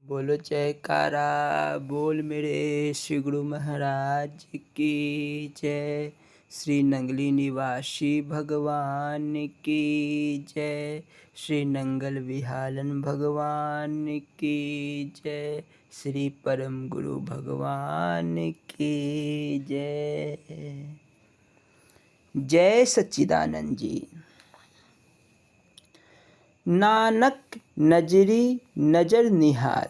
बोलो जयकारा बोल मेरे श्री गुरु महाराज की जय। श्री नंगली निवासी भगवान की जय। श्री नंगल विहालन भगवान की जय। श्री परम गुरु भगवान की जय। जय सच्चिदानंद जी। नानक नजरी नजर निहाल।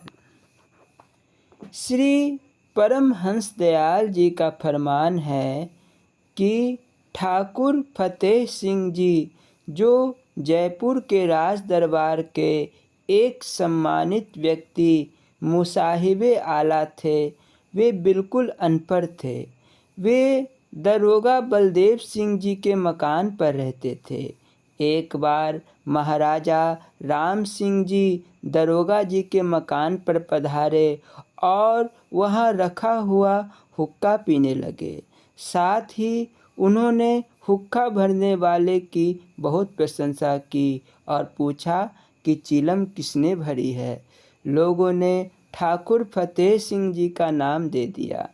श्री परमहंस दयाल जी का फरमान है कि ठाकुर फतेह सिंह जी जो जयपुर के राज दरबार के एक सम्मानित व्यक्ति मुसाहिबे आला थे, वे बिल्कुल अनपढ़ थे। वे दरोगा बलदेव सिंह जी के मकान पर रहते थे। एक बार महाराजा राम सिंह जी दरोगा जी के मकान पर पधारे और वहाँ रखा हुआ हुक्का पीने लगे। साथ ही उन्होंने हुक्का भरने वाले की बहुत प्रशंसा की और पूछा कि चिलम किसने भरी है। लोगों ने ठाकुर फतेह सिंह जी का नाम दे दिया।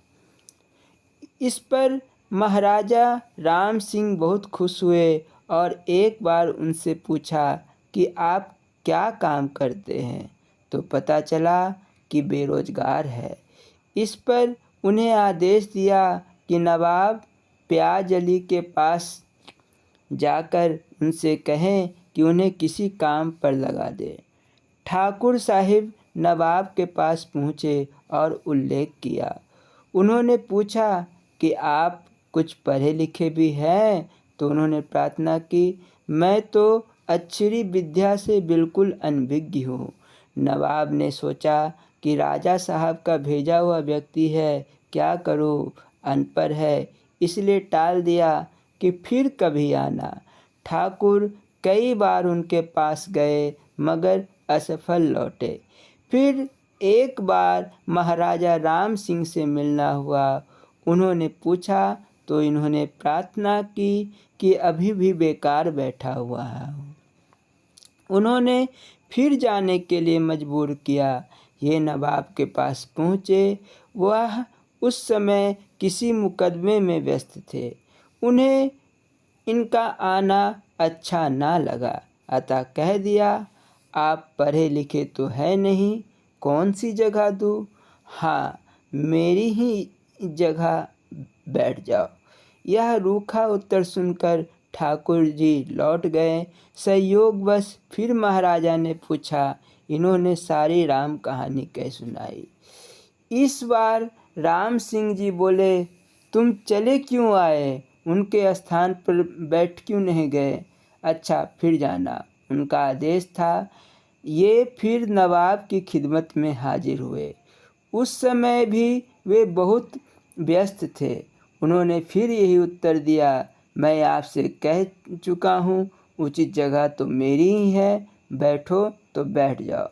इस पर महाराजा राम सिंह बहुत खुश हुए और एक बार उनसे पूछा कि आप क्या काम करते हैं, तो पता चला कि बेरोजगार है। इस पर उन्हें आदेश दिया कि नवाब प्याज अली के पास जाकर उनसे कहें कि उन्हें किसी काम पर लगा दे। ठाकुर साहिब नवाब के पास पहुँचे और उल्लेख किया। उन्होंने पूछा कि आप कुछ पढ़े लिखे भी हैं, तो उन्होंने प्रार्थना की, मैं तो अक्षरी विद्या से बिल्कुल अनभिज्ञ हूँ। नवाब ने सोचा कि राजा साहब का भेजा हुआ व्यक्ति है, क्या करूँ, अनपढ़ है, इसलिए टाल दिया कि फिर कभी आना। ठाकुर कई बार उनके पास गए मगर असफल लौटे। फिर एक बार महाराजा राम सिंह से मिलना हुआ। उन्होंने पूछा तो इन्होंने प्रार्थना की कि अभी भी बेकार बैठा हुआ है। उन्होंने फिर जाने के लिए मजबूर किया। ये नवाब के पास पहुँचे। वह उस समय किसी मुकदमे में व्यस्त थे। उन्हें इनका आना अच्छा ना लगा, अतः कह दिया, आप पढ़े लिखे तो है नहीं, कौन सी जगह दूँ? हाँ, मेरी ही जगह बैठ जाओ। यह रूखा उत्तर सुनकर ठाकुर जी लौट गए। संयोगवश फिर महाराजा ने पूछा। इन्होंने सारी राम कहानी कह सुनाई। इस बार राम सिंह जी बोले, तुम चले क्यों आए? उनके स्थान पर बैठ क्यों नहीं गए? अच्छा, फिर जाना, उनका आदेश था। ये फिर नवाब की खिदमत में हाजिर हुए। उस समय भी वे बहुत व्यस्त थे। उन्होंने फिर यही उत्तर दिया, मैं आपसे कह चुका हूँ, उचित जगह तो मेरी ही है, बैठो तो बैठ जाओ।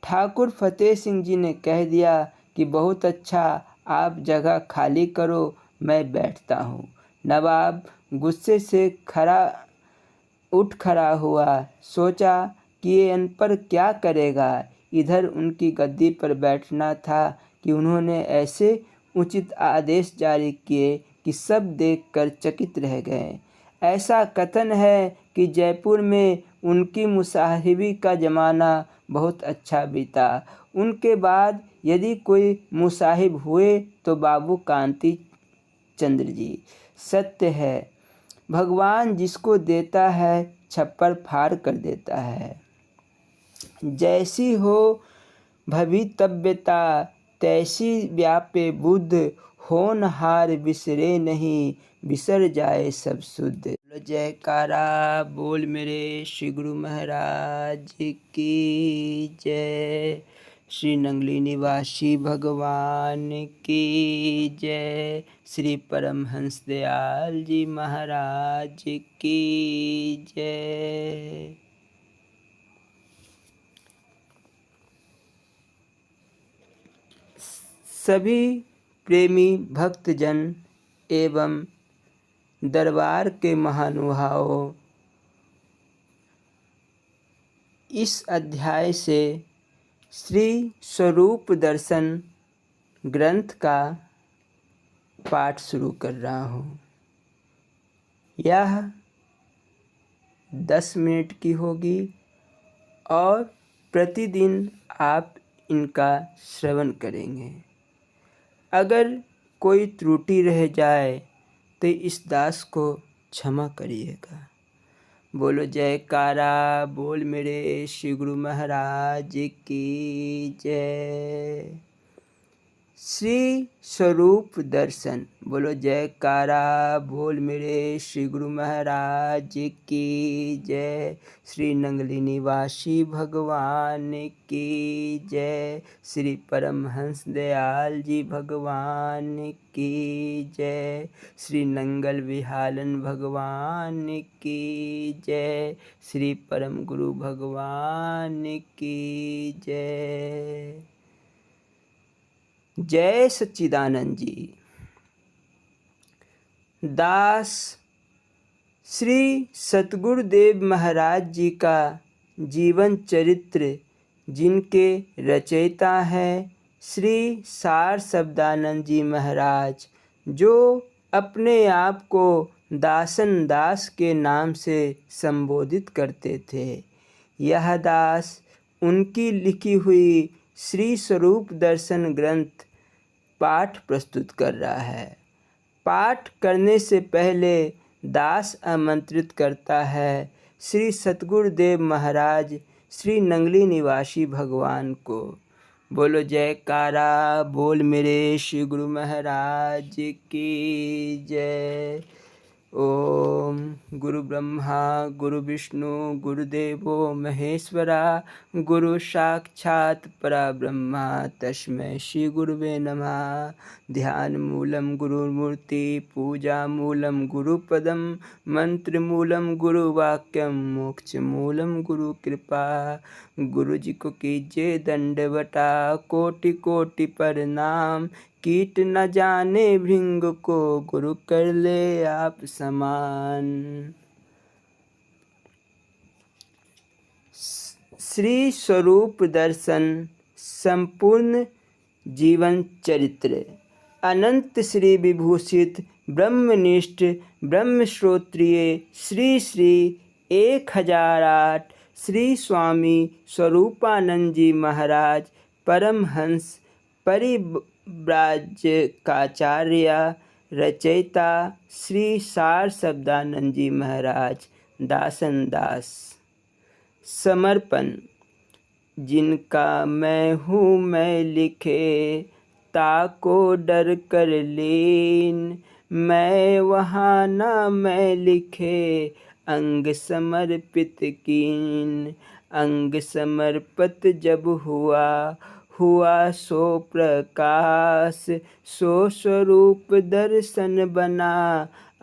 ठाकुर फतेह सिंह जी ने कह दिया कि बहुत अच्छा, आप जगह खाली करो, मैं बैठता हूँ। नवाब गुस्से से उठ खड़ा हुआ। सोचा कि ये अनपढ़ क्या करेगा। इधर उनकी गद्दी पर बैठना था कि उन्होंने ऐसे उचित आदेश जारी किए कि सब देखकर चकित रह गए। ऐसा कथन है कि जयपुर में उनकी मुसाहिबी का ज़माना बहुत अच्छा बीता। उनके बाद यदि कोई मुसाहिब हुए तो बाबू कांति चंद्र जी। सत्य है, भगवान जिसको देता है छप्पर फाड़ कर देता है। जैसी हो भवितव्यता तैसी व्यापे बुद्ध, होनहार बिसरे नहीं, बिसर जाए सब शुद्ध। जयकारा बोल मेरे श्री गुरु महाराज की जय। श्री नंगली निवासी भगवान की जय। श्री परमहंस दयाल जी महाराज की जय। सभी प्रेमी भक्तजन एवं दरबार के श्री स्वरूप दर्शन ग्रंथ का पाठ शुरू कर रहा हूँ। यह 10 मिनट की होगी और प्रतिदिन आप इनका श्रवण करेंगे। अगर कोई त्रुटि रह जाए तो इस दास को क्षमा करिएगा। बोलो जयकारा बोल मेरे श्री गुरु महाराज की जय। श्री स्वरूप दर्शन बोलो जयकारा बोल मेरे श्री गुरु महाराज की जय। श्री नंगली निवासी भगवान की जय। श्री परमहंस दयाल जी भगवान की जय। श्री नंगल विहालन भगवान की जय। श्री परम गुरु भगवान की जय। जय सच्चिदानंद जी। दास श्री सतगुरुदेव महाराज जी का जीवन चरित्र जिनके रचयिता हैं श्री सार शब्दानंद जी महाराज, जो अपने आप को दासन दास के नाम से संबोधित करते थे। यह दास उनकी लिखी हुई श्री स्वरूप दर्शन ग्रंथ पाठ प्रस्तुत कर रहा है। पाठ करने से पहले दास आमंत्रित करता है श्री सतगुरुदेव महाराज श्री नंगली निवासी भगवान को। बोलो जयकारा बोल मेरे श्री गुरु महाराज की जय। ओम गुरु ब्रह्मा गुरु विष्णु गुरुदेवो महेश्वरा गुरु साक्षात् परब्रह्मा तस्मै श्री गुरुवे नमः। ध्यान मूलम गुरुमूर्ति पूजा मूलम गुरुपदम मंत्र मूलम गुरुवाक्यम मोक्ष मूलम गुरु कृपा। गुरु जी को कीजिए दंडवटा कोटि कोटि प्रणाम। कीट न जाने भृंग को गुरु कर ले आप समान। श्री स्वरूप दर्शन संपूर्ण जीवन चरित्र। अनंत श्री विभूषित ब्रह्मनिष्ठ ब्रह्मश्रोत्रिय श्री श्री 1008 श्री स्वामी स्वरूपानंद जी महाराज परमहंस परिव्राजकाचार्य रचयिता श्री सार शब्दानंद जी महाराज दासन दास। समर्पण। जिनका मैं हूँ मैं लिखे ताको डर कर लीन। मैं वहाँ ना मैं लिखे अंग समर्पित कीन। अंग समर्पित जब हुआ सो प्रकाश। सो स्वरूप दर्शन बना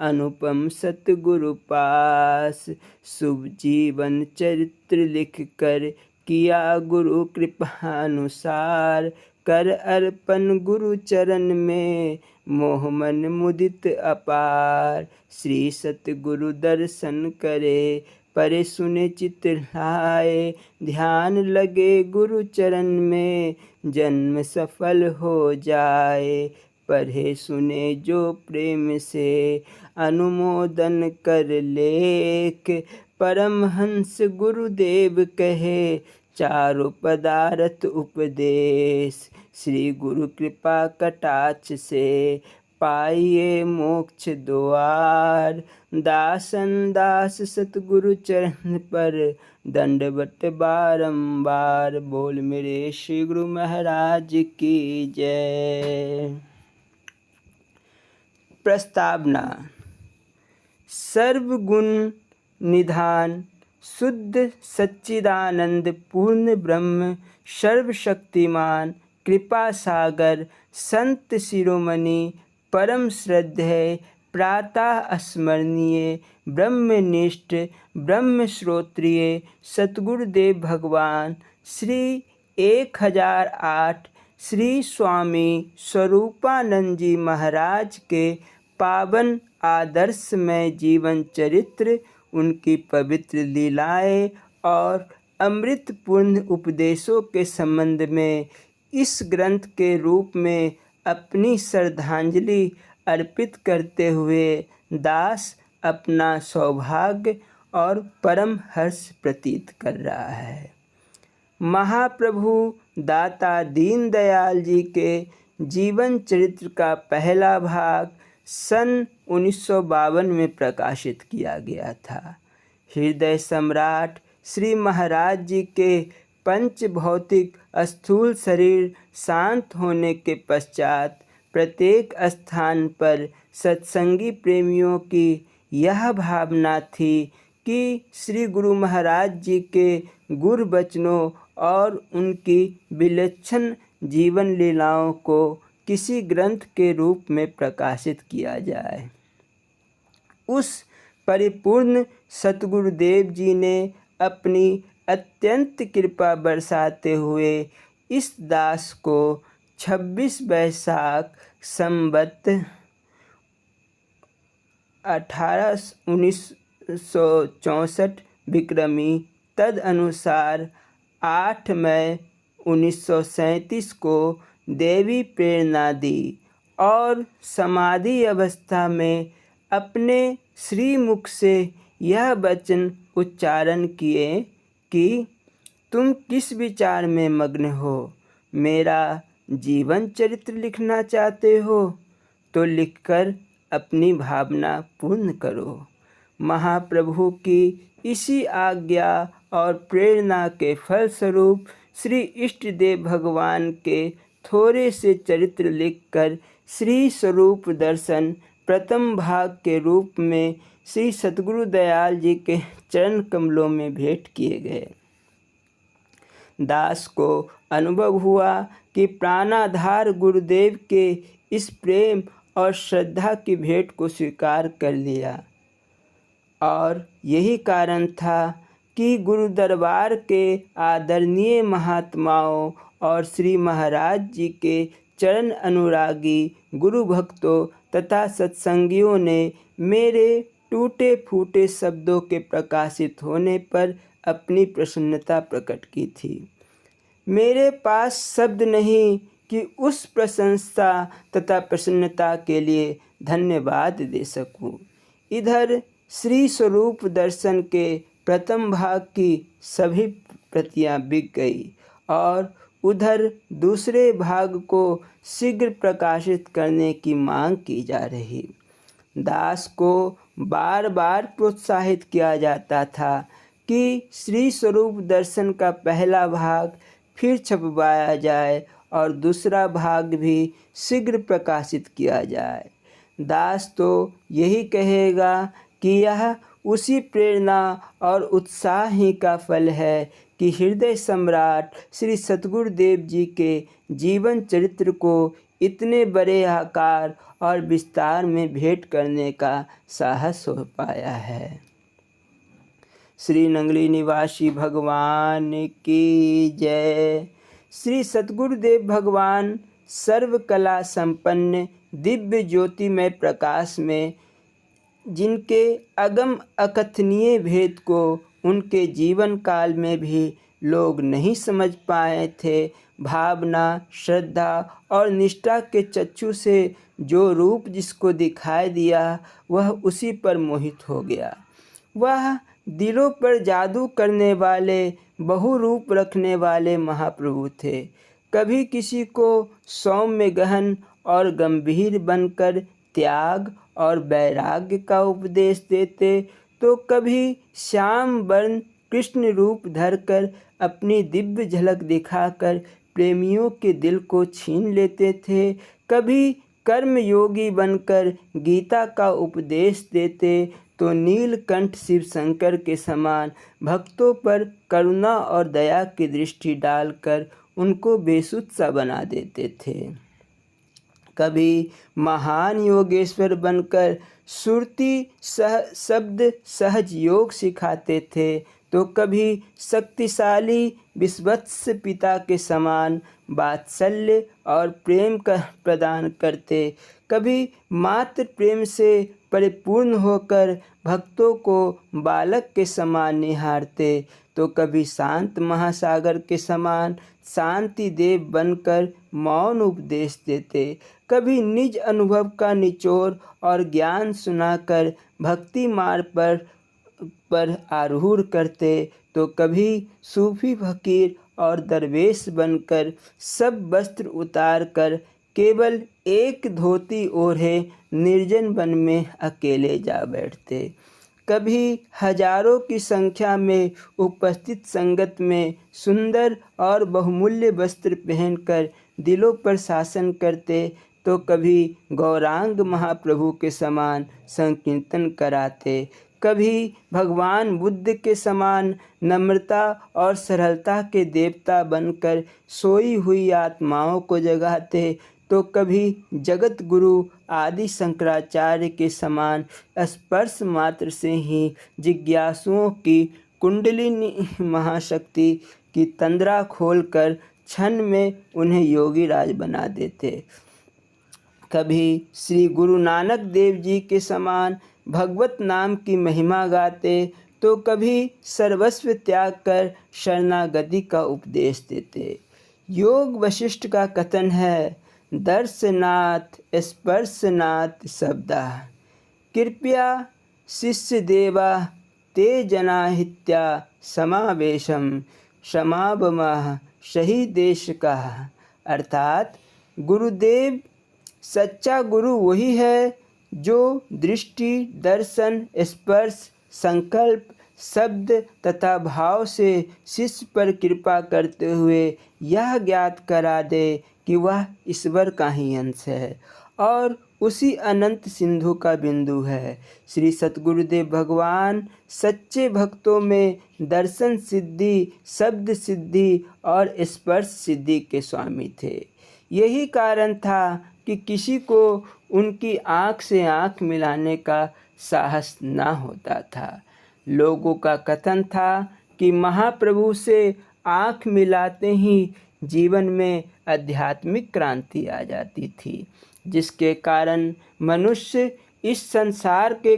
अनुपम सतगुरु पास। शुभ जीवन चरित्र लिख कर किया गुरु कृपानुसार। कर अर्पण गुरु चरण में मोह मन मुदित अपार। श्री सतगुरु दर्शन करे परे सुने चित्त लाए। ध्यान लगे गुरु चरण में जन्म सफल हो जाए। पढ़े सुने जो प्रेम से अनुमोदन कर लेख। परमहंस गुरुदेव कहे चारों पदार्थ उपदेश। श्री गुरु कृपा कटाक्ष से पाइए मोक्ष द्वार। दासन दास सतगुरु चरण पर दंडवत बारंबार। बोल मेरे श्री गुरु महाराज की जय। प्रस्तावना। सर्वगुण निधान शुद्ध सच्चिदानंद पूर्ण ब्रह्म सर्वशक्तिमान कृपा सागर संत शिरोमणि परम श्रद्धेय प्रातः स्मरणीय ब्रह्मनिष्ठ ब्रह्मश्रोत्रिय सतगुरुदेव भगवान श्री 1008 श्री स्वामी स्वरूपानंद जी महाराज के पावन आदर्शमय जीवन चरित्र, उनकी पवित्र लीलाएं और अमृतपूर्ण उपदेशों के संबंध में इस ग्रंथ के रूप में अपनी श्रद्धांजलि अर्पित करते हुए दास अपना सौभाग्य और परम हर्ष प्रतीत कर रहा है। महाप्रभु दाता दीनदयाल जी के जीवन चरित्र का पहला भाग सन 1952 में प्रकाशित किया गया था। हृदय सम्राट श्री महाराज जी के पंच भौतिक स्थूल शरीर शांत होने के पश्चात प्रत्येक स्थान पर सत्संगी प्रेमियों की यह भावना थी कि श्री गुरु महाराज जी के गुर वचनों और उनकी विलक्षण जीवन लीलाओं को किसी ग्रंथ के रूप में प्रकाशित किया जाए। उस परिपूर्ण सतगुरुदेव जी ने अपनी अत्यंत कृपा बरसाते हुए इस दास को 26 वैशाख संवत 1964 विक्रमी तदनुसार 8 मई 1937 को देवी प्रेरणा दी और समाधि अवस्था में अपने श्रीमुख से यह वचन उच्चारण किए कि तुम किस विचार में मग्न हो, मेरा जीवन चरित्र लिखना चाहते हो तो लिखकर अपनी भावना पूर्ण करो। महाप्रभु की इसी आज्ञा और प्रेरणा के फलस्वरूप श्री इष्टदेव भगवान के थोड़े से चरित्र लिखकर श्री स्वरूप दर्शन प्रथम भाग के रूप में श्री सतगुरु दयाल जी के चरण कमलों में भेंट किए गए। दास को अनुभव हुआ कि प्राणाधार गुरुदेव के इस प्रेम और श्रद्धा की भेंट को स्वीकार कर लिया और यही कारण था कि गुरु दरबार के आदरणीय महात्माओं और श्री महाराज जी के चरण अनुरागी गुरु भक्तों तथा सत्संगियों ने मेरे टूटे फूटे शब्दों के प्रकाशित होने पर अपनी प्रसन्नता प्रकट की थी। मेरे पास शब्द नहीं कि उस प्रशंसा तथा प्रसन्नता के लिए धन्यवाद दे सकूं। इधर श्री स्वरूप दर्शन के प्रथम भाग की सभी प्रतियां बिक गई और उधर दूसरे भाग को शीघ्र प्रकाशित करने की मांग की जा रही। दास को बार बार प्रोत्साहित किया जाता था कि श्री स्वरूप दर्शन का पहला भाग फिर छपवाया जाए और दूसरा भाग भी शीघ्र प्रकाशित किया जाए। दास तो यही कहेगा कि यह उसी प्रेरणा और उत्साह ही का फल है कि हृदय सम्राट श्री सतगुरुदेव जी के जीवन चरित्र को इतने बड़े आकार और विस्तार में भेंट करने का साहस हो पाया है। श्री नंगली निवासी भगवान की जय। श्री सतगुरुदेव भगवान सर्वकला संपन्न दिव्य ज्योतिमय प्रकाश में जिनके अगम अकथनीय भेद को उनके जीवन काल में भी लोग नहीं समझ पाए थे, भावना, श्रद्धा और निष्ठा के चक्षु से जो रूप जिसको दिखाई दिया वह उसी पर मोहित हो गया। वह दिलों पर जादू करने वाले, बहुरूप रखने वाले महाप्रभु थे। कभी किसी को सौम्य गहन और गंभीर बनकर त्याग और वैराग्य का उपदेश देते तो कभी श्याम वर्ण कृष्ण रूप धरकर अपनी दिव्य झलक दिखाकर प्रेमियों के दिल को छीन लेते थे। कभी कर्म योगी बनकर गीता का उपदेश देते तो नीलकंठ शिव शंकर के समान भक्तों पर करुणा और दया की दृष्टि डालकर उनको बेसुध सा बना देते थे। कभी महान योगेश्वर बनकर सुरती शब्द सहज योग सिखाते थे तो कभी शक्तिशाली विश्वत्स पिता के समान वात्सल्य और प्रेम का प्रदान करते, कभी मात्र प्रेम से परिपूर्ण होकर भक्तों को बालक के समान निहारते, तो कभी शांत महासागर के समान शांति देव बनकर मौन उपदेश देते, कभी निज अनुभव का निचोड़ और ज्ञान सुनाकर भक्ति मार्ग पर आरूढ़ करते, तो कभी सूफी फकीर और दरवेश बनकर सब वस्त्र उतार कर केवल एक धोती ओढ़े निर्जन वन में अकेले जा बैठते, कभी हजारों की संख्या में उपस्थित संगत में सुंदर और बहुमूल्य वस्त्र पहनकर दिलों पर शासन करते, तो कभी गौरांग महाप्रभु के समान संकीर्तन कराते, कभी भगवान बुद्ध के समान नम्रता और सरलता के देवता बनकर सोई हुई आत्माओं को जगाते, तो कभी जगत गुरु आदि शंकराचार्य के समान स्पर्श मात्र से ही जिज्ञासुओं की कुंडलिनी महाशक्ति की तंद्रा खोलकर क्षण में उन्हें योगी राज बना देते, कभी श्री गुरु नानक देव जी के समान भगवत नाम की महिमा गाते, तो कभी सर्वस्व त्याग कर शरणागति का उपदेश देते। योग वशिष्ठ का कथन है, दर्शनाथ स्पर्शनाथ शब्दा कृपया शिष्य देवा ते जनाहित्या समावेशम समावमः सही देश का। अर्थात गुरुदेव सच्चा गुरु वही है जो दृष्टि, दर्शन, स्पर्श, संकल्प, शब्द तथा भाव से शिष्य पर कृपा करते हुए यह ज्ञात करा दे कि वह ईश्वर का ही अंश है और उसी अनंत सिंधु का बिंदु है। श्री सतगुरुदेव भगवान सच्चे भक्तों में दर्शन सिद्धि, शब्द सिद्धि और स्पर्श सिद्धि के स्वामी थे। यही कारण था कि किसी को उनकी आँख से आँख मिलाने का साहस न होता था। लोगों का कथन था कि महाप्रभु से आँख मिलाते ही जीवन में आध्यात्मिक क्रांति आ जाती थी, जिसके कारण मनुष्य इस संसार के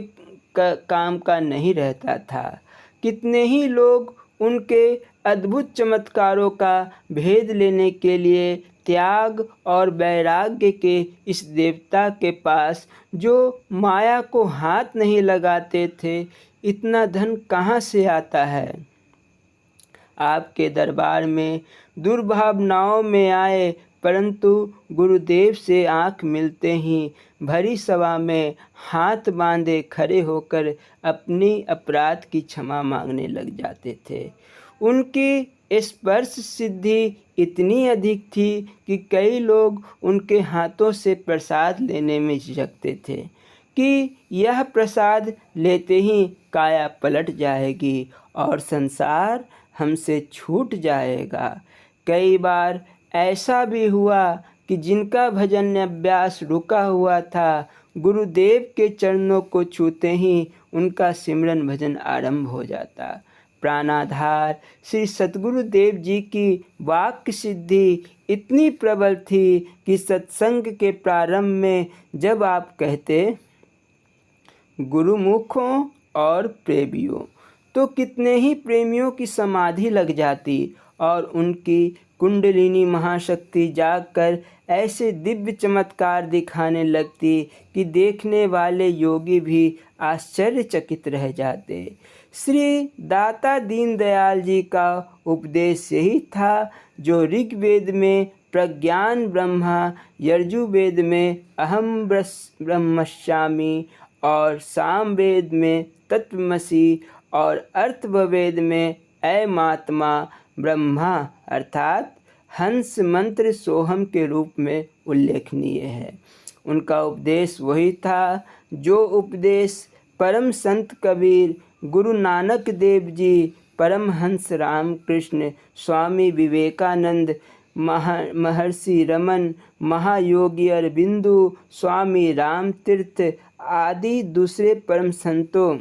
काम का नहीं रहता था। कितने ही लोग उनके अद्भुत चमत्कारों का भेद लेने के लिए त्याग और वैराग्य के इस देवता के पास, जो माया को हाथ नहीं लगाते थे, इतना धन कहाँ से आता है। आपके दरबार में दुर्भावनाओं में आए, परंतु गुरुदेव से आँख मिलते ही भरी सभा में हाथ बांधे खड़े होकर अपनी अपराध की क्षमा मांगने लग जाते थे। उनकी स्पर्श सिद्धि इतनी अधिक थी कि कई लोग उनके हाथों से प्रसाद लेने में झिझकते थे कि यह प्रसाद लेते ही काया पलट जाएगी और संसार हमसे छूट जाएगा। कई बार ऐसा भी हुआ कि जिनका भजन अभ्यास रुका हुआ था, गुरुदेव के चरणों को छूते ही उनका सिमरन भजन आरंभ हो जाता। प्राणाधार श्री सतगुरुदेव जी की वाक्य सिद्धि इतनी प्रबल थी कि सत्संग के प्रारंभ में जब आप कहते गुरुमुखों और प्रेमियों, तो कितने ही प्रेमियों की समाधि लग जाती और उनकी कुंडलिनी महाशक्ति जागकर ऐसे दिव्य चमत्कार दिखाने लगती कि देखने वाले योगी भी आश्चर्यचकित रह जाते। श्री दाता दीनदयाल जी का उपदेश यही था जो ऋग्वेद में प्रज्ञान ब्रह्मा, यजुर्वेद में अहम ब्रह्मस्यामि और सामवेद में तत्वमसि और अर्थववेद में ऐमात्मा ब्रह्मा अर्थात हंस मंत्र सोहम के रूप में उल्लेखनीय है। उनका उपदेश वही था जो उपदेश परम संत कबीर, गुरु नानक देव जी, परमहंस रामकृष्ण, स्वामी विवेकानंद, महर्षि रमन, महायोगी अरबिंदु, स्वामी रामतीर्थ आदि दूसरे परम संतों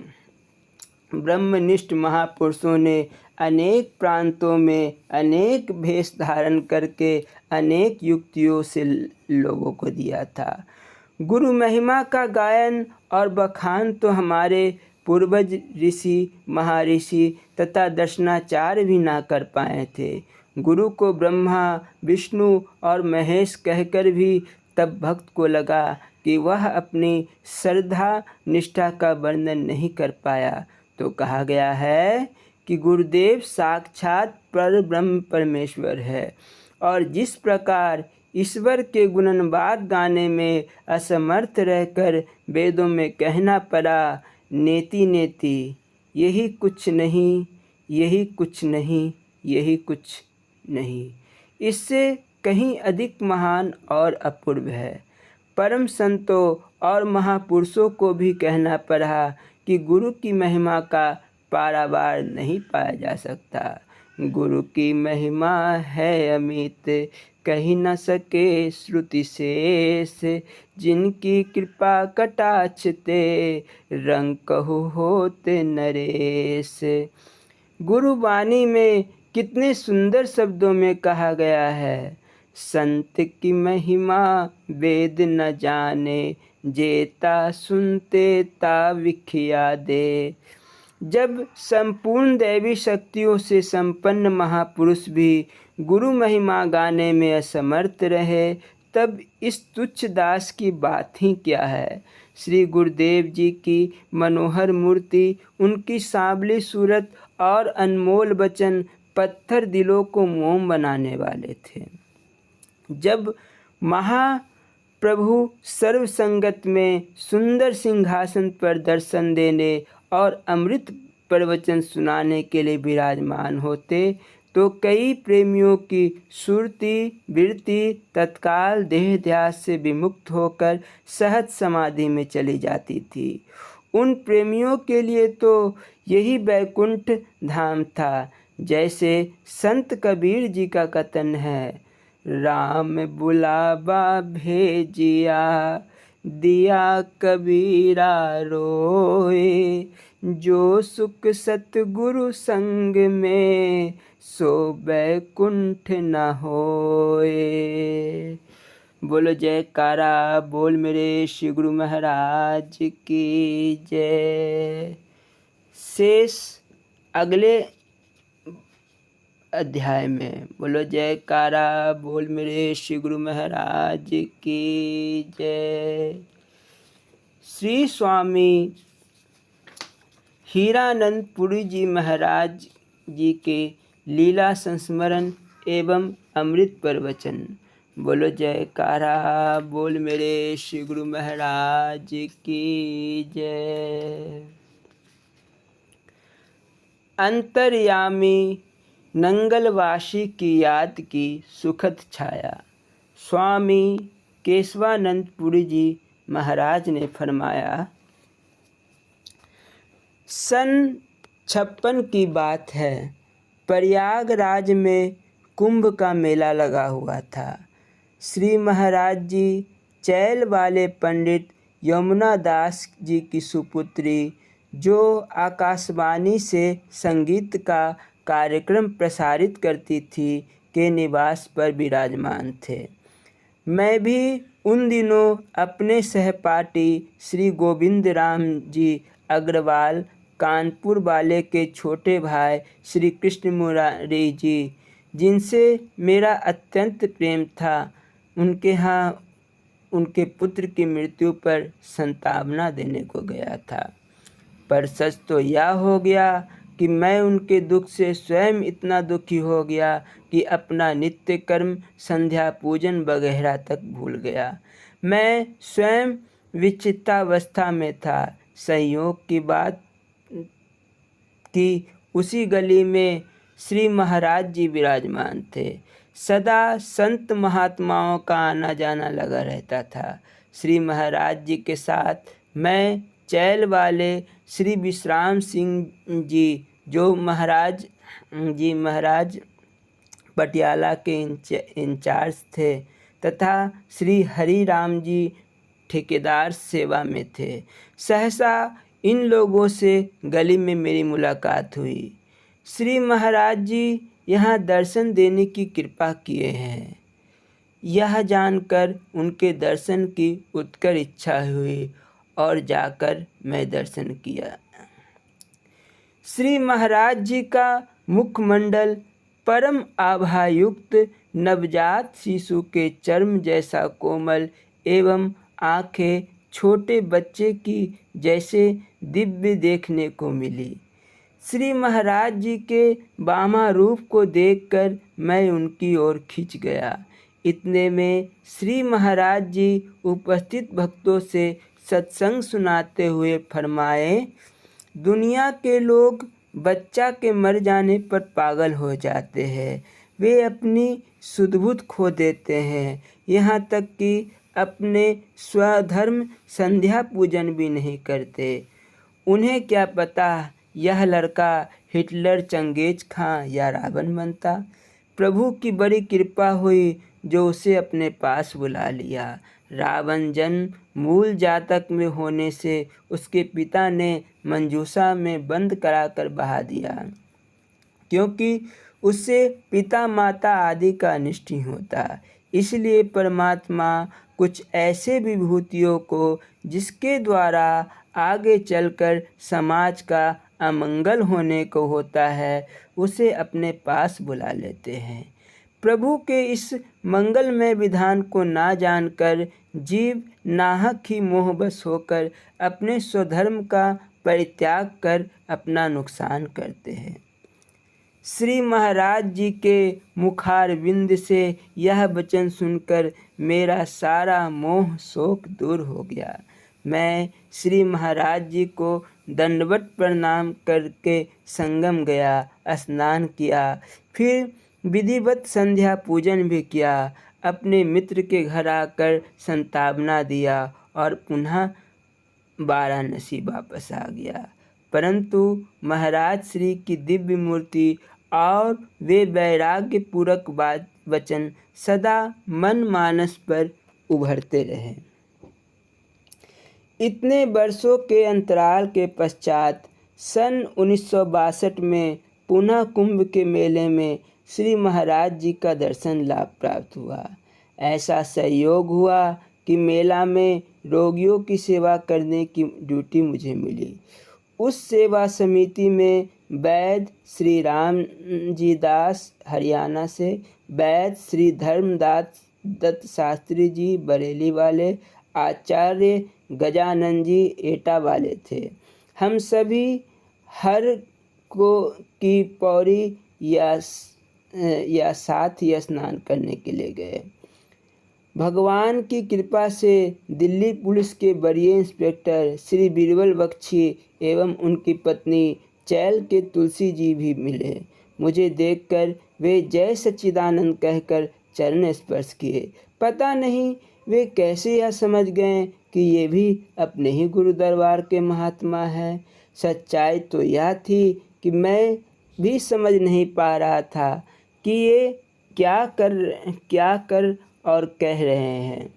ब्रह्मनिष्ठ महापुरुषों ने अनेक प्रांतों में अनेक भेष धारण करके अनेक युक्तियों से लोगों को दिया था। गुरु महिमा का गायन और बखान तो हमारे पूर्वज ऋषि महर्षि तथा दर्शनाचार्य भी ना कर पाए थे। गुरु को ब्रह्मा विष्णु और महेश कहकर भी तब भक्त को लगा कि वह अपनी श्रद्धा निष्ठा का वर्णन नहीं कर पाया। तो कहा गया है कि गुरुदेव साक्षात पर ब्रह्म परमेश्वर है, और जिस प्रकार ईश्वर के गुणगान गाने में असमर्थ रहकर वेदों में कहना पड़ा, नेति नेति, यही कुछ नहीं, यही कुछ नहीं, यही कुछ नहीं, इससे कहीं अधिक महान और अपूर्व है। परम संतों और महापुरुषों को भी कहना पड़ा कि गुरु की महिमा का पारावार नहीं पाया जा सकता। गुरु की महिमा है अमित, कही न सके श्रुति शेष, जिनकी कृपा कटाक्ष ते रंग कहु होते नरेश। गुरुवाणी में कितने सुंदर शब्दों में कहा गया है, संत की महिमा वेद न जाने, जेता सुनते ता विखिया दे। जब संपूर्ण दैवी शक्तियों से संपन्न महापुरुष भी गुरु महिमा गाने में असमर्थ रहे, तब इस तुच्छ दास की बात ही क्या है। श्री गुरुदेव जी की मनोहर मूर्ति, उनकी सांवली सूरत और अनमोल वचन पत्थर दिलों को मोम बनाने वाले थे। जब महाप्रभु सर्वसंगत में सुंदर सिंहासन पर दर्शन देने और अमृत प्रवचन सुनाने के लिए विराजमान होते, तो कई प्रेमियों की सुरती वृत्ति तत्काल देह ध्यास से विमुक्त होकर सहज समाधि में चली जाती थी। उन प्रेमियों के लिए तो यही वैकुंठ धाम था। जैसे संत कबीर जी का कथन है, राम बुलावा भेजिया, दिया कबीरा रोए, जो सुख सतगुरु संग में, सो बैकुंठ न होए। बोलो जयकारा बोल मेरे श्री गुरु महाराज की जय। शेष अगले अध्याय में। बोलो जयकारा बोल मेरे श्री गुरु महाराज की जय। श्री स्वामी हीरानंद पुरी जी महाराज जी के लीला संस्मरण एवं अमृत प्रवचन। बोलो जयकारा बोल मेरे श्री गुरु महाराज की जय। अंतर्यामी नंगलवासी की याद की सुखद छाया। स्वामी केशवानंद पुरी जी महाराज ने फरमाया, सन 56 की बात है। प्रयागराज में कुंभ का मेला लगा हुआ था। श्री महाराज जी चैल वाले पंडित यमुना दास जी की सुपुत्री, जो आकाशवाणी से संगीत का कार्यक्रम प्रसारित करती थी, के निवास पर विराजमान थे। मैं भी उन दिनों अपने सहपाठी श्री गोविंद राम जी अग्रवाल, कानपुर वाले के छोटे भाई श्री कृष्ण मुरारी जी, जिनसे मेरा अत्यंत प्रेम था, उनके यहाँ उनके पुत्र की मृत्यु पर संतावना देने को गया था। पर सच तो यह हो गया कि मैं उनके दुख से स्वयं इतना दुखी हो गया कि अपना नित्य कर्म, संध्या पूजन वगैरह तक भूल गया। मैं स्वयं विचित्रावस्था में था। संयोग की बात कि उसी गली में श्री महाराज जी विराजमान थे। सदा संत महात्माओं का आना जाना लगा रहता था। श्री महाराज जी के साथ मैं चैल वाले श्री विश्राम सिंह जी, जो महाराज पटियाला के इंचार्ज थे, तथा श्री हरि राम जी ठेकेदार सेवा में थे। सहसा इन लोगों से गली में मेरी मुलाकात हुई। श्री महाराज जी यहाँ दर्शन देने की कृपा किए हैं। यह जानकर उनके दर्शन की उत्कट इच्छा हुई और जाकर मैं दर्शन किया। श्री महाराज जी का मुखमंडल परम आभायुक्त नवजात शिशु के चर्म जैसा कोमल एवं आंखें छोटे बच्चे की जैसे दिव्य देखने को मिली। श्री महाराज जी के बामा रूप को देखकर मैं उनकी ओर खिंच गया। इतने में श्री महाराज जी उपस्थित भक्तों से सत्संग सुनाते हुए फरमाए, दुनिया के लोग बच्चा के मर जाने पर पागल हो जाते हैं। वे अपनी सुध-बुध खो देते हैं, यहाँ तक कि अपने स्वधर्म संध्या पूजन भी नहीं करते। उन्हें क्या पता यह लड़का हिटलर, चंगेज खां या रावण बनता। प्रभु की बड़ी कृपा हुई जो उसे अपने पास बुला लिया। रावण जन्म मूल जातक में होने से उसके पिता ने मंजूषा में बंद कराकर बहा दिया, क्योंकि उससे पिता माता आदि का अनिष्ट ही होता। इसलिए परमात्मा कुछ ऐसे विभूतियों को जिसके द्वारा आगे चलकर समाज का अमंगल होने को होता है, उसे अपने पास बुला लेते हैं। प्रभु के इस मंगलमय विधान को ना जानकर जीव नाहक ही मोहबस होकर अपने स्वधर्म का परित्याग कर अपना नुकसान करते हैं। श्री महाराज जी के मुखारविंद से यह वचन सुनकर मेरा सारा मोह शोक दूर हो गया। मैं श्री महाराज जी को दंडवत प्रणाम करके संगम गया, स्नान किया, फिर विधिवत संध्या पूजन भी किया। अपने मित्र के घर आकर संतावना दिया और पुनः वाराणसी वापस आ गया। परंतु महाराज श्री की दिव्य मूर्ति और वे वैराग्य पूर्वक वचन सदा मन मानस पर उभरते रहे। इतने वर्षों के अंतराल के पश्चात सन 1962 में पुनः कुंभ के मेले में श्री महाराज जी का दर्शन लाभ प्राप्त हुआ। ऐसा संयोग हुआ कि मेला में रोगियों की सेवा करने की ड्यूटी मुझे मिली। उस सेवा समिति में वैद्य श्री राम जी दास हरियाणा से, वैद्य श्री धर्मदास दत्त शास्त्री जी बरेली वाले, आचार्य गजानन जी एटा वाले थे। हम सभी हर को की पौड़ी या साथ ही स्नान करने के लिए गए। भगवान की कृपा से दिल्ली पुलिस के वरीय इंस्पेक्टर श्री बीरबल बख्शी एवं उनकी पत्नी चैल के तुलसी जी भी मिले। मुझे देखकर वे जय सच्चिदानंद कहकर चरण स्पर्श किए। पता नहीं वे कैसे यह समझ गए कि ये भी अपने ही गुरु दरबार के महात्मा हैं। सच्चाई तो यह थी कि मैं भी समझ नहीं पा रहा था कि ये क्या कर और कह रहे हैं।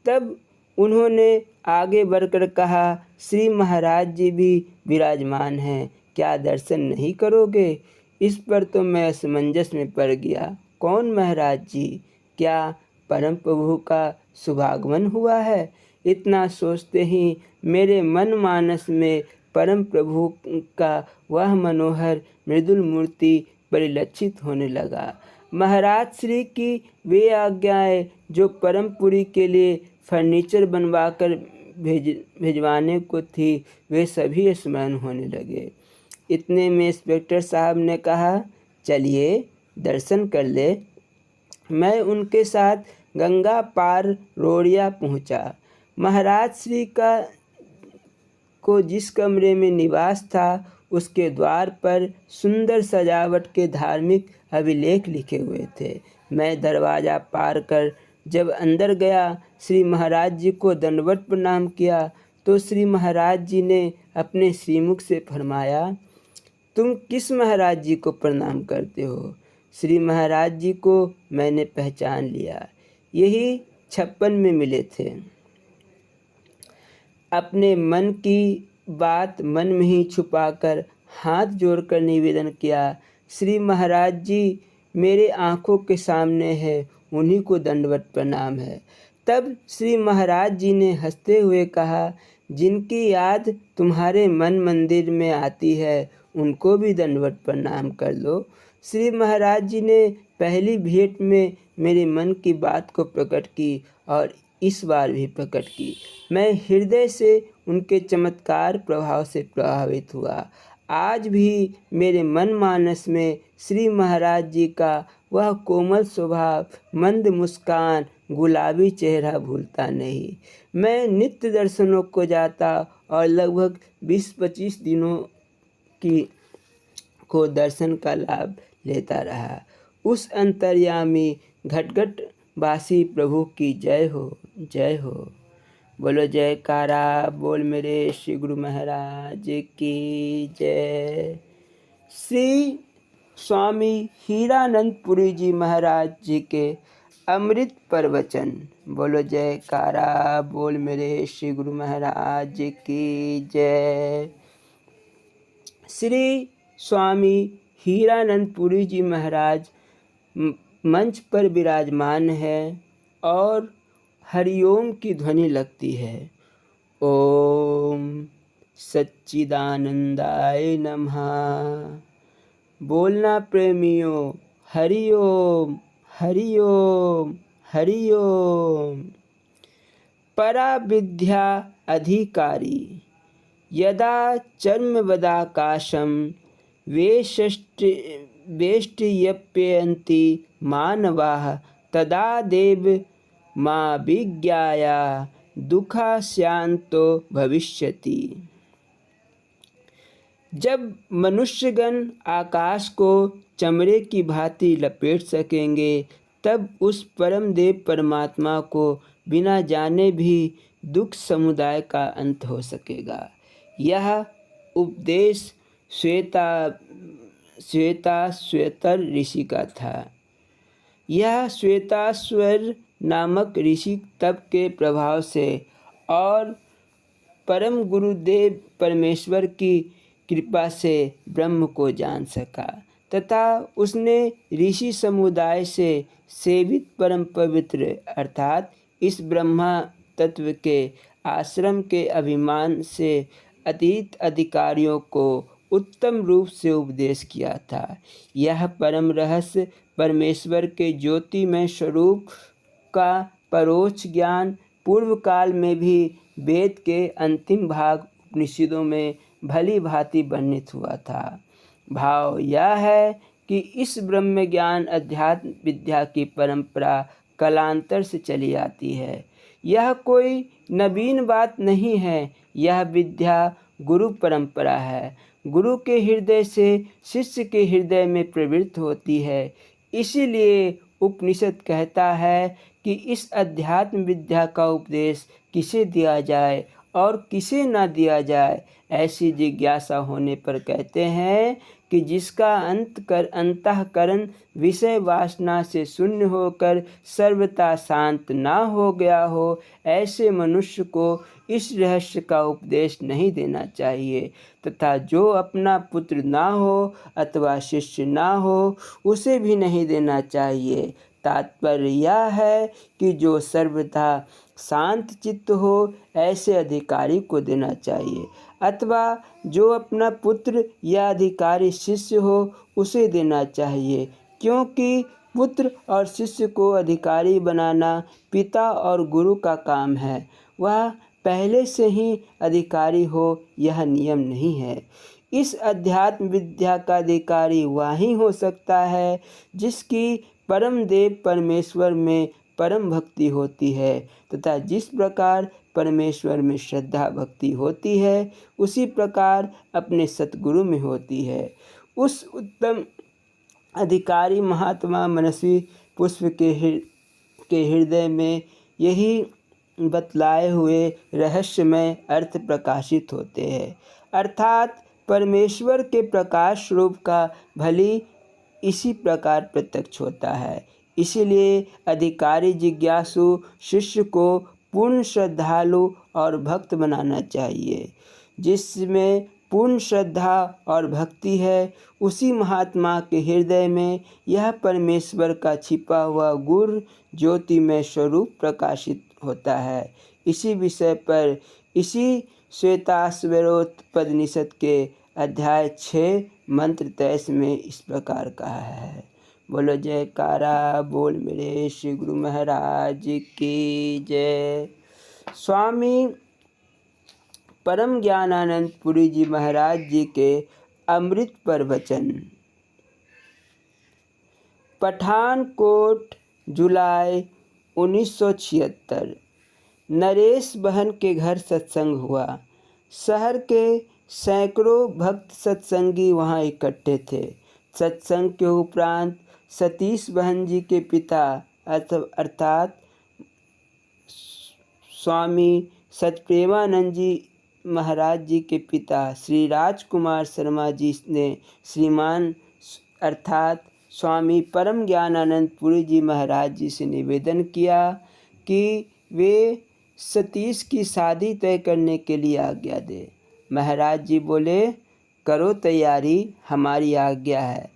तब उन्होंने आगे बढ़कर कहा, श्री महाराज जी भी विराजमान हैं, क्या दर्शन नहीं करोगे? इस पर तो मैं असमंजस में पड़ गया। कौन महाराज जी? क्या परम प्रभु का शुभागमन हुआ है? इतना सोचते ही मेरे मन मानस में परम प्रभु का वह मनोहर मृदुल मूर्ति परिलक्षित होने लगा। महाराज श्री की वे आज्ञाएं जो परमपुरी के लिए फर्नीचर बनवाकर भिजवाने को थी, वे सभी स्मरण होने लगे। इतने में इंस्पेक्टर साहब ने कहा, चलिए दर्शन कर ले। मैं उनके साथ गंगा पार रोड़िया पहुंचा। महाराज श्री को जिस कमरे में निवास था, उसके द्वार पर सुंदर सजावट के धार्मिक अभिलेख लिखे हुए थे। मैं दरवाज़ा पार कर जब अंदर गया, श्री महाराज जी को दंडवत प्रणाम किया तो श्री महाराज जी ने अपने श्रीमुख से फरमाया, तुम किस महाराज जी को प्रणाम करते हो? श्री महाराज जी को मैंने पहचान लिया, यही 56 में मिले थे। अपने मन की बात मन में ही छुपाकर हाथ जोड़कर निवेदन किया, श्री महाराज जी मेरे आँखों के सामने है, उन्हीं को दंडवत प्रणाम है। तब श्री महाराज जी ने हंसते हुए कहा, जिनकी याद तुम्हारे मन मंदिर में आती है उनको भी दंडवत प्रणाम कर लो। श्री महाराज जी ने पहली भेंट में मेरे मन की बात को प्रकट की और इस बार भी प्रकट की। मैं हृदय से उनके चमत्कार प्रभाव से प्रभावित हुआ। आज भी मेरे मन मानस में श्री महाराज जी का वह कोमल स्वभाव, मंद मुस्कान, गुलाबी चेहरा भूलता नहीं। मैं नित्य दर्शनों को जाता और लगभग 20-25 दिनों को दर्शन का लाभ लेता रहा। उस अंतर्यामी घटघट वासी प्रभु की जय हो, जय हो। बोलो जयकारा बोल मेरे श्री गुरु महाराज की जय। श्री स्वामी हीरानंद पुरी जी महाराज जी के अमृत प्रवचन। बोलो जयकारा बोल मेरे श्री गुरु महाराज की जय। श्री स्वामी हीरानंद पुरी जी महाराज मंच पर विराजमान है और हरिओम की ध्वनि लगती है। ओम सच्चिदानंदाय नमः। बोलना प्रेमियों, हरिओम हरिओम हरिओम। परा विद्या अधिकारी यदा चर्मवदाकाशं वेष्टयप्यन्ति मानवाः तदा देव मा विज्ञाया दुःखास्यान्तो भविष्यति। जब मनुष्यगण आकाश को चमड़े की भांति लपेट सकेंगे, तब उस परम देव परमात्मा को बिना जाने भी दुख समुदाय का अंत हो सकेगा। यह उपदेश श्वेताश्वर ऋषि का था। यह श्वेताश्वर नामक ऋषि तप के प्रभाव से और परम गुरुदेव परमेश्वर की कृपा से ब्रह्म को जान सका तथा उसने ऋषि समुदाय से सेवित परम पवित्र अर्थात इस ब्रह्मा तत्व के आश्रम के अभिमान से अतीत अधिकारियों को उत्तम रूप से उपदेश किया था। यह परम रहस्य परमेश्वर के ज्योतिमय स्वरूप का परोक्ष ज्ञान पूर्व काल में भी वेद के अंतिम भाग उपनिषदों में भली भांति वर्णित हुआ था। भाव यह है कि इस ब्रह्म ज्ञान अध्यात्म विद्या की परंपरा कालांतर से चली आती है। यह कोई नवीन बात नहीं है। यह विद्या गुरु परंपरा है। गुरु के हृदय से शिष्य के हृदय में प्रवृत्त होती है। इसीलिए उपनिषद कहता है कि इस अध्यात्म विद्या का उपदेश किसे दिया जाए और किसे न दिया जाए, ऐसी जिज्ञासा होने पर कहते हैं कि जिसका अंतःकरण विषय वासना से शून्य होकर सर्वथा शांत ना हो गया हो, ऐसे मनुष्य को इस रहस्य का उपदेश नहीं देना चाहिए तथा जो अपना पुत्र ना हो अथवा शिष्य ना हो, उसे भी नहीं देना चाहिए। तात्पर्य यह है कि जो सर्वथा शांत चित्त हो, ऐसे अधिकारी को देना चाहिए अथवा जो अपना पुत्र या अधिकारी शिष्य हो, उसे देना चाहिए, क्योंकि पुत्र और शिष्य को अधिकारी बनाना पिता और गुरु का काम है। वह पहले से ही अधिकारी हो, यह नियम नहीं है। इस अध्यात्म विद्या का अधिकारी वही हो सकता है जिसकी परम देव परमेश्वर में परम भक्ति होती है तथा जिस प्रकार परमेश्वर में श्रद्धा भक्ति होती है, उसी प्रकार अपने सतगुरु में होती है। उस उत्तम अधिकारी महात्मा मनस्वी पुष्प के हृदय में यही बतलाए हुए रहस्यमय अर्थ प्रकाशित होते हैं, अर्थात परमेश्वर के प्रकाश रूप का भली इसी प्रकार प्रत्यक्ष होता है। इसीलिए अधिकारी जिज्ञासु शिष्य को पूर्ण श्रद्धालु और भक्त बनाना चाहिए। जिसमें पूर्ण श्रद्धा और भक्ति है, उसी महात्मा के हृदय में यह परमेश्वर का छिपा हुआ गुर ज्योतिमय स्वरूप प्रकाशित होता है। इसी विषय पर इसी श्वेताश्वरोपनिषद के अध्याय 6 मंत्र 23 में इस प्रकार कहा है। बोलो जयकारा बोल मेरे श्री गुरु महाराज की जय। स्वामी परम ज्ञानानंद पुरी जी महाराज जी के अमृत प्रवचन। पठानकोट, जुलाई 1976। नरेश बहन के घर सत्संग हुआ। शहर के सैकड़ों भक्त सत्संगी वहाँ इकट्ठे थे। सत्संग के उपरांत सतीश बहन जी के पिता अर्थात स्वामी सतप्रेमानंद जी महाराज जी के पिता श्री राजकुमार शर्मा जी ने श्रीमान अर्थात स्वामी परम ज्ञानानंद पुरी जी महाराज जी से निवेदन किया कि वे सतीश की शादी तय करने के लिए आज्ञा दे। महाराज जी बोले, करो तैयारी, हमारी आज्ञा है।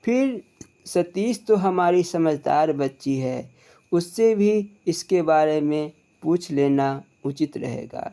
फिर सतीश तो हमारी समझदार बच्ची है, उससे भी इसके बारे में पूछ लेना उचित रहेगा।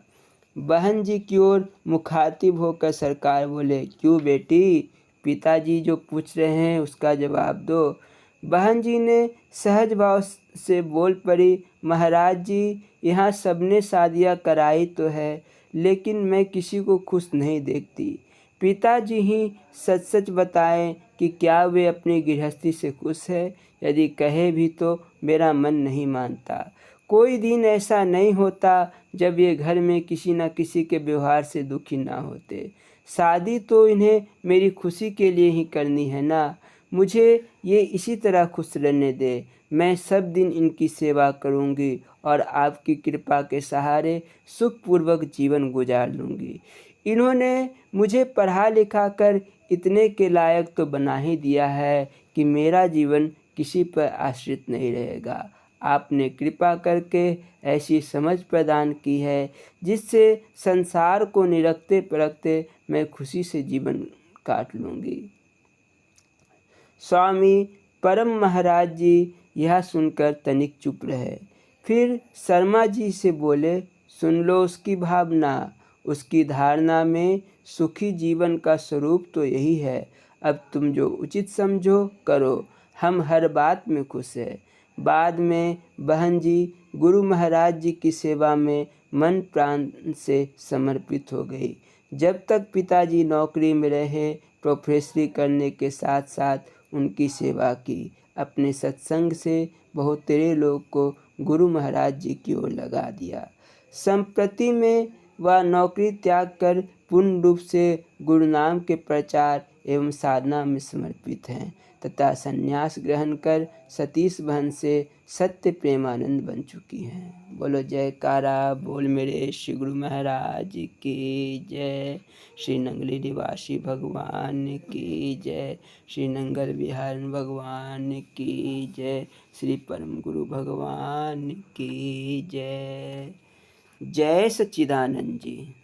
बहन जी की ओर मुखातिब होकर सरकार बोले, क्यों बेटी, पिताजी जो पूछ रहे हैं उसका जवाब दो। बहन जी ने सहज भाव से बोल पड़ी, महाराज जी, यहाँ सबने शादियाँ कराई तो है, लेकिन मैं किसी को खुश नहीं देखती। पिताजी ही सच सच बताएं कि क्या वे अपनी गृहस्थी से खुश है। यदि कहे भी तो मेरा मन नहीं मानता। कोई दिन ऐसा नहीं होता जब ये घर में किसी न किसी के व्यवहार से दुखी ना होते। शादी तो इन्हें मेरी खुशी के लिए ही करनी है ना। मुझे ये इसी तरह खुश रहने दे। मैं सब दिन इनकी सेवा करूंगी और आपकी कृपा के सहारे सुखपूर्वक जीवन गुजार लूँगी। इन्होंने मुझे पढ़ा लिखा कर इतने के लायक तो बना ही दिया है कि मेरा जीवन किसी पर आश्रित नहीं रहेगा। आपने कृपा करके ऐसी समझ प्रदान की है जिससे संसार को निरखते परखते मैं खुशी से जीवन काट लूँगी। स्वामी परम महाराज जी यह सुनकर तनिक चुप रहे। फिर शर्मा जी से बोले, सुन लो उसकी भावना, उसकी धारणा में सुखी जीवन का स्वरूप तो यही है। अब तुम जो उचित समझो करो, हम हर बात में खुश हैं। बाद में बहन जी गुरु महाराज जी की सेवा में मन प्राण से समर्पित हो गई। जब तक पिताजी नौकरी में रहे, प्रोफेसरी करने के साथ साथ उनकी सेवा की। अपने सत्संग से बहुतेरे लोग को गुरु महाराज जी की ओर लगा दिया। संप्रति में वह नौकरी त्याग कर पूर्ण रूप से गुरु नाम के प्रचार एवं साधना में समर्पित हैं तथा संन्यास ग्रहण कर सतीश बहन से सत्य प्रेमानंद बन चुकी हैं। बोलो जयकारा बोल मेरे श्री गुरु महाराज की जय। श्री नंगली निवासी भगवान की जय। श्री नंगल विहारण भगवान की जय। श्री परम गुरु भगवान की जय। जय सच्चिदानंद जी।